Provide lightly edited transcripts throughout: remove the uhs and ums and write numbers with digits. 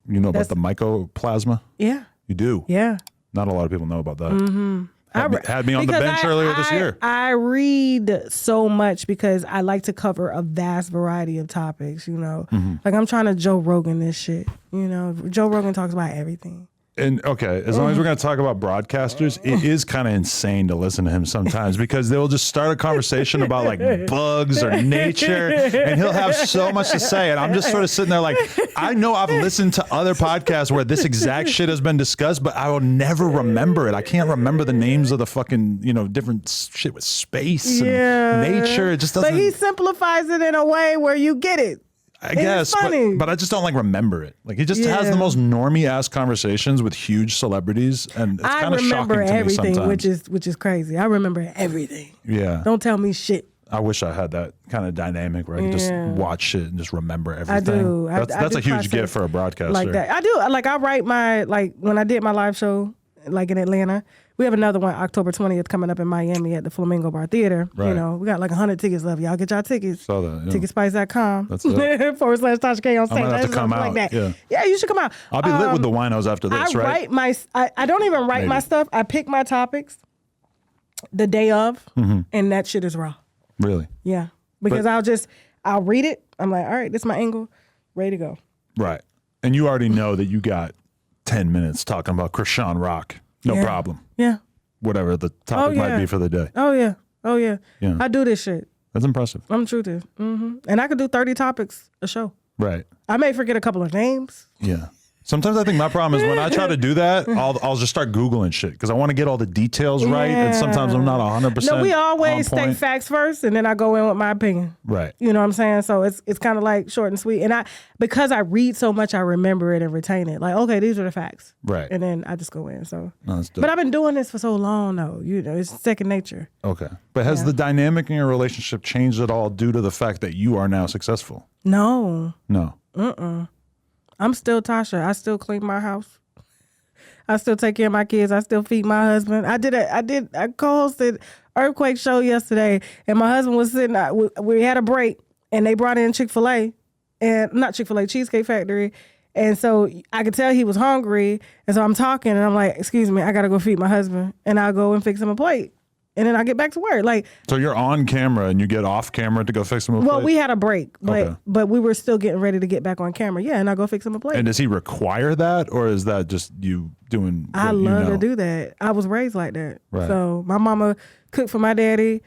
You know about the mycoplasma? Yeah. You do? Yeah. Not a lot of people know about that. Mm-hmm. Had me on the bench earlier this year. I read so much because I like to cover a vast variety of topics, you know. Mm-hmm. Like I'm trying to Joe Rogan this shit, you know. Joe Rogan talks about everything. And okay, as long as we're going to talk about broadcasters, it is kind of insane to listen to him sometimes because they'll just start a conversation about like bugs or nature and he'll have so much to say. And I'm just sort of sitting there like, I know I've listened to other podcasts where this exact shit has been discussed, but I will never remember it. I can't remember the names of the fucking, you know, different shit with space and nature. It just doesn't. But he simplifies it in a way where you get it. I guess, but I just don't like remember it. Like he just has the most normie ass conversations with huge celebrities, and it's kind of shocking to me sometimes. which is crazy. I remember everything. Yeah, don't tell me shit. I wish I had that kind of dynamic where I could just watch shit and just remember everything. I do. That's a huge gift for a broadcaster. Like that, I do. Like I write when I did my live show, like in Atlanta. We have another one October 20th coming up in Miami at the Flamingo Bar Theater. Right. You know, we got like 100 tickets left. Y'all get y'all tickets. Saw that. Yeah. Ticketspice.com That's it. / Tasha K on stage. I might have to come out. Like that. Yeah, you should come out. I'll be lit with the winos after this, right? I don't even write my stuff. I pick my topics the day of, and that shit is raw. Really? Yeah. Because I'll read it. I'm like, all right, this is my angle. Ready to go. Right. And you already know that you got 10 minutes talking about Krishan Rock. No problem. Yeah. Whatever the topic might be for the day. Oh, yeah. Yeah. I do this shit. That's impressive. I'm true to. Mm-hmm. And I could do 30 topics a show. Right. I may forget a couple of names. Yeah. Sometimes I think my problem is when I try to do that, I'll just start Googling shit because I want to get all the details right. And sometimes I'm not 100%. No, we always state facts first and then I go in with my opinion. Right. You know what I'm saying? So it's kind of like short and sweet. And because I read so much, I remember it and retain it. Like, okay, these are the facts. Right. And then I just go in. So, that's dope. But I've been doing this for so long though. You know, it's second nature. Okay. But has the dynamic in your relationship changed at all due to the fact that you are now successful? No. No. I'm still Tasha. I still clean my house. I still take care of my kids. I still feed my husband. I co-hosted Earthquake show yesterday, and my husband was sitting. We had a break, and they brought in Chick-fil-A, and not Chick-fil-A, Cheesecake Factory, and so I could tell he was hungry, and so I'm talking, and I'm like, "Excuse me, I gotta go feed my husband," and I'll go and fix him a plate. And then I get back to work. Like, so you're on camera and you get off camera to go fix him a plate? Well, we had a break, but we were still getting ready to get back on camera. Yeah, and I go fix him a plate. And does he require that, or is that just you doing what I love to do that. I was raised like that. Right. So my mama cooked for my daddy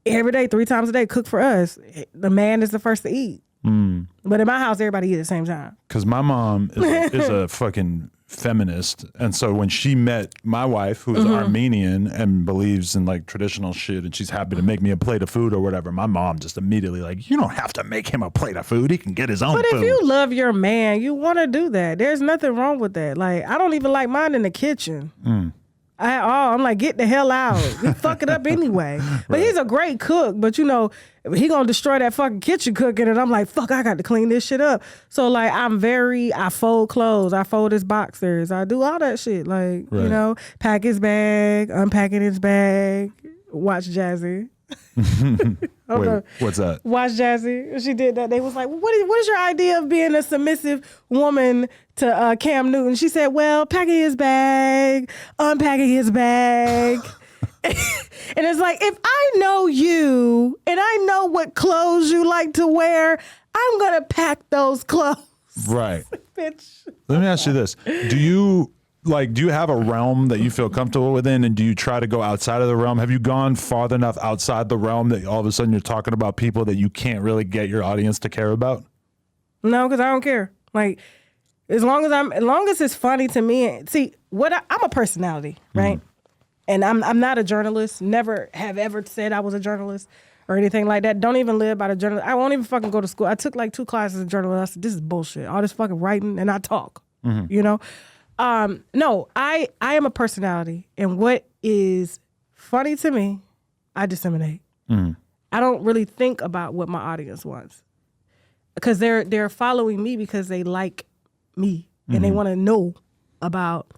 every day, 3 times a day, cook for us. The man is the first to eat. But in my house, everybody eat at the same time. Because my mom is a fucking feminist, and so when she met my wife, who is Armenian and believes in like traditional shit, and she's happy to make me a plate of food or whatever, my mom just immediately like, you don't have to make him a plate of food, he can get his own food. But if you love your man, you want to do that. There's nothing wrong with that. Like, I don't even like mine in the kitchen at all. I'm like, get the hell out. We fuck it up anyway. But he's a great cook, but you know, he gonna destroy that fucking kitchen cooking, and I'm like, fuck, I got to clean this shit up. So like, I fold clothes, I fold his boxers, I do all that shit. Like, you know, pack his bag, unpacking his bag, watch Jazzy. Wait, what's that? Watch Jazzy. She did that. They was like, well, what is your idea of being a submissive woman to Cam Newton? She said, well, packing his bag, unpacking his bag. And it's like, if I know you and I know what clothes you like to wear, I'm going to pack those clothes. Right. Bitch. Let me ask you this. Do you have a realm that you feel comfortable within, and do you try to go outside of the realm? Have you gone farther enough outside the realm that all of a sudden you're talking about people that you can't really get your audience to care about? No, because I don't care. Like, as long as it's funny to me. See, I'm a personality, right? And I'm not a journalist. Never have ever said I was a journalist or anything like that. Don't even live by the journalist. I won't even fucking go to school. I took like 2 classes of journalism. I said, this is bullshit. All this fucking writing, and I talk. You know? No, I am a personality, and what is funny to me, I disseminate. I don't really think about what my audience wants, because they're following me because they like me and they want to know about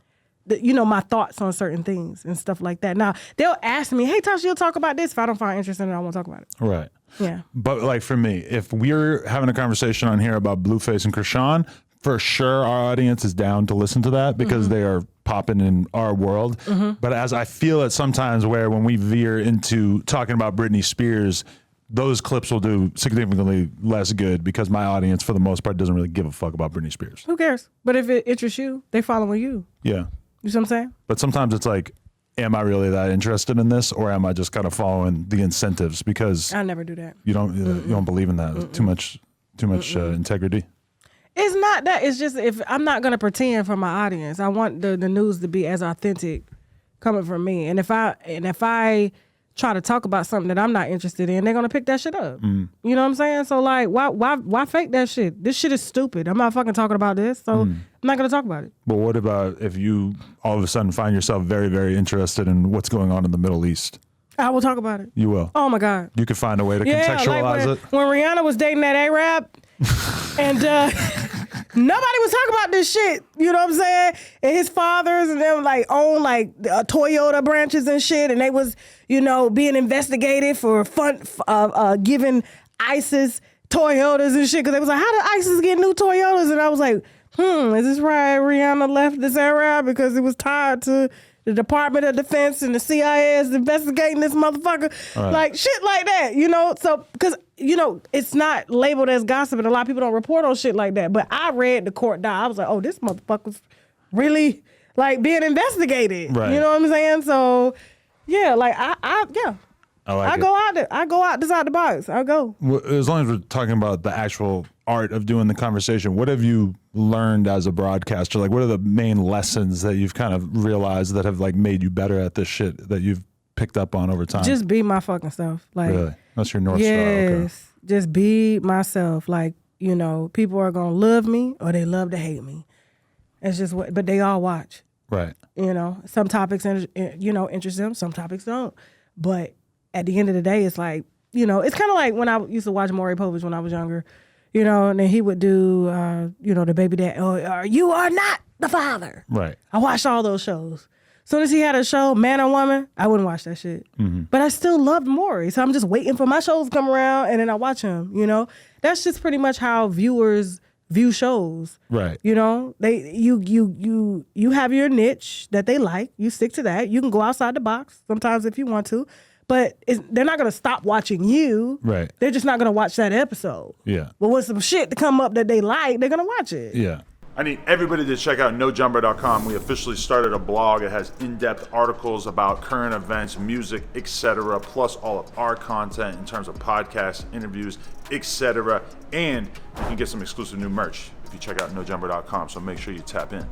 my thoughts on certain things and stuff like that. Now they'll ask me, "Hey, Tasha, you'll talk about this." If I don't find interest in it, I won't talk about it. Right. Yeah. But like for me, if we're having a conversation on here about Blueface and Krishan, for sure our audience is down to listen to that because they are popping in our world. But as I feel it sometimes where when we veer into talking about Britney Spears, those clips will do significantly less good because my audience, for the most part, doesn't really give a fuck about Britney Spears. Who cares? But if it interests you, they following you. Yeah. You see what I'm saying? But sometimes it's like, am I really that interested in this, or am I just kind of following the incentives because I never do that. you don't believe in that? Too much integrity. It's not that. It's just if I'm not gonna pretend for my audience, I want the news to be as authentic coming from me. And if I try to talk about something that I'm not interested in, they're gonna pick that shit up. You know what I'm saying? So like, why fake that shit? This shit is stupid. I'm not fucking talking about this, so I'm not gonna talk about it. But what about if you all of a sudden find yourself very, very interested in what's going on in the Middle East? I will talk about it. You will. Oh my God. You could find a way to Yeah, contextualize like it. when Rihanna was dating that Arab, and nobody was talking about this shit. You know what I'm saying? And his fathers and them like own like Toyota branches and shit, and they was being investigated for giving ISIS Toyotas and shit because they was like, how did ISIS get new Toyotas? And I was like, is this right? Rihanna left this Arab because it was tied to the Department of Defense and the CIA is investigating this motherfucker. Right. Like shit like that, So, because, it's not labeled as gossip and a lot of people don't report on shit like that. But I read the court doc. I was like, oh, this motherfucker's really like being investigated. Right. You know what I'm saying? So, yeah, like I go out outside the box. I go. Well, as long as we're talking about the actual art of doing the conversation, what have you learned as a broadcaster? Like, what are the main lessons that you've kind of realized that have like made you better at this shit that you've picked up on over time? Just be my fucking self. Like, really? That's your North Star. Okay. Just be myself. Like, people are gonna love me or they love to hate me. It's just but they all watch. Right. Some topics interest them, some topics don't. But at the end of the day, it's like, it's kind of like when I used to watch Maury Povich when I was younger. And then he would do, the baby dad, you are not the father. Right. I watched all those shows. As soon as he had a show, Man or Woman, I wouldn't watch that shit. But I still loved Maury. So I'm just waiting for my shows to come around and then I watch him, That's just pretty much how viewers view shows. Right. You have your niche that they like. You stick to that. You can go outside the box sometimes if you want to. But they're not going to stop watching you. Right. They're just not going to watch that episode. Yeah. But when some shit to come up that they like, they're going to watch it. Yeah. I need everybody to check out nojumper.com. We officially started a blog. It has in-depth articles about current events, music, etc., plus all of our content in terms of podcasts, interviews, etc. And you can get some exclusive new merch if you check out nojumper.com. So make sure you tap in.